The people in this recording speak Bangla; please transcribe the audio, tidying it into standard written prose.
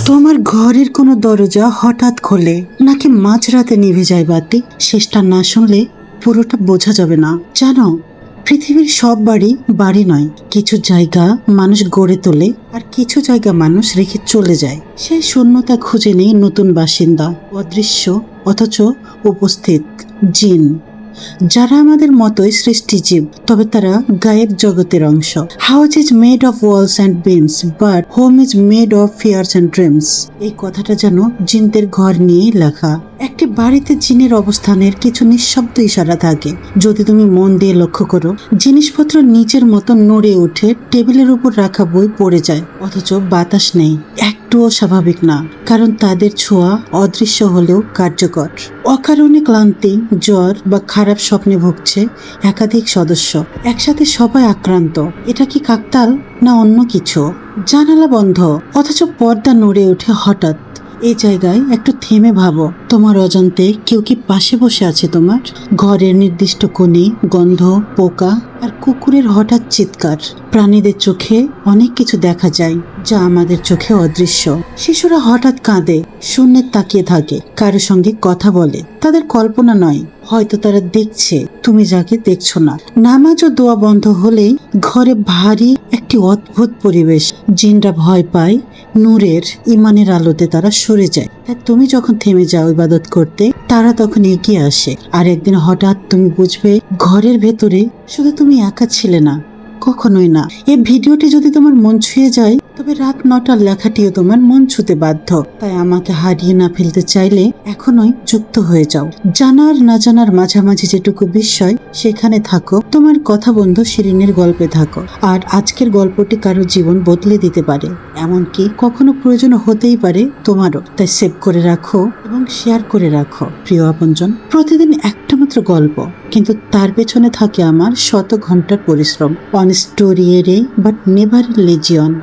তোমার ঘরের কোনো দরজা হঠাৎ খোলে নাকি মাঝরাতে নিভে যায় বাতি, শেষটা না শুনলে পুরোটা বোঝা যাবে না। জানো, পৃথিবীর সব বাড়ি বাড়ি নয়। কিছু জায়গা মানুষ গড়ে তোলে আর কিছু জায়গা মানুষ রেখে চলে যায়। সেই শূন্যতা খুঁজে নেই নতুন বাসিন্দা, অদৃশ্য অথচ উপস্থিত জিন, যারা আমাদের মতোই সৃষ্টিজীব, তবে তারা গায়েব জগতের অংশ। House is made of walls and beams, but home is made of fears and dreams. এই কথাটা যেন জিনদের ঘর নিয়েই লেখা। একটি বাড়িতে জিনের অবস্থানের কিছু নিঃশব্দ ইশারা থাকে। যদি তুমি মন দিয়ে লক্ষ্য করো, জিনিসপত্র নিচের মতো নড়ে উঠে টেবিলের উপর রাখা বই পড়ে যায়, অথচ বাতাস নেই। একটুও স্বাভাবিক না, কারণ তাদের ছোঁয়া অদৃশ্য হলেও কার্যকর। অকারণে ক্লান্তি, জ্বর বা খারাপ স্বপ্নে ভুগছে একাধিক সদস্য, একসাথে সবাই আক্রান্ত। এটা কি কাকতাল না অন্য কিছু? জানালা বন্ধ, অথচ পর্দা নড়ে ওঠে হঠাৎ। এই জায়গায় একটু থেমে ভাবো, তোমার অজান্তে কেউ কি পাশে বসে আছে? তোমার ঘরের নির্দিষ্ট কোণে গন্ধ, পোকা আর কুকুরের হঠাৎ চিৎকার। প্রাণীদের চোখে অনেক কিছু দেখা যায় যা আমাদের চোখে অদৃশ্য। শিশুরা হঠাৎ কাঁদে, শূন্যে তাকিয়ে থাকে, কারো সঙ্গে কথা বলে। তাদের কল্পনা নয়, হয়তো তারা দেখছে তুমি যাকে দেখছো না। নামাজ ও দোয়া বন্ধ হলেই ঘরে ভারী একটি অদ্ভুত পরিবেশ। জিনরা ভয় পায়, নূরের ইমানের আলোতে তারা সরে যায়। তাই তুমি যখন থেমে যাও ইবাদত করতে, তারা তখন এগিয়ে আসে। আর একদিন হঠাৎ তুমি বুঝবে ঘরের ভেতরে শুধু তুমি একা ছিলে না, কখনোই না। এই ভিডিওটি যদি তোমার মন ছুঁয়ে যায়, তবে রাত 9টার লেখাটিও তোমার মন ছুঁতে বাধ্য। তাই আমাকে হারিয়ে না ফেলতে চাইলে এখনোই যুক্ত হয়ে যাও। জানার না জানার মাঝামাঝি যেটুকু বিস্ময়, সেখানে থাকো। তোমার কথা বন্ধু শিরিনের গল্পে থাকো। আর আজকের গল্পটি কারো জীবন বদলে দিতে পারে, এমনকি কখনো প্রয়োজন হতেই পারে তোমারও। তাই সেভ করে রাখো এবং শেয়ার করে রাখো প্রিয় আপনজন। প্রতিদিন একটা মাত্র গল্প, কিন্তু তার পেছনে থাকে আমার শত ঘন্টার পরিশ্রম। অন স্টোরি এরে বাট নেভার লেজিয়ন।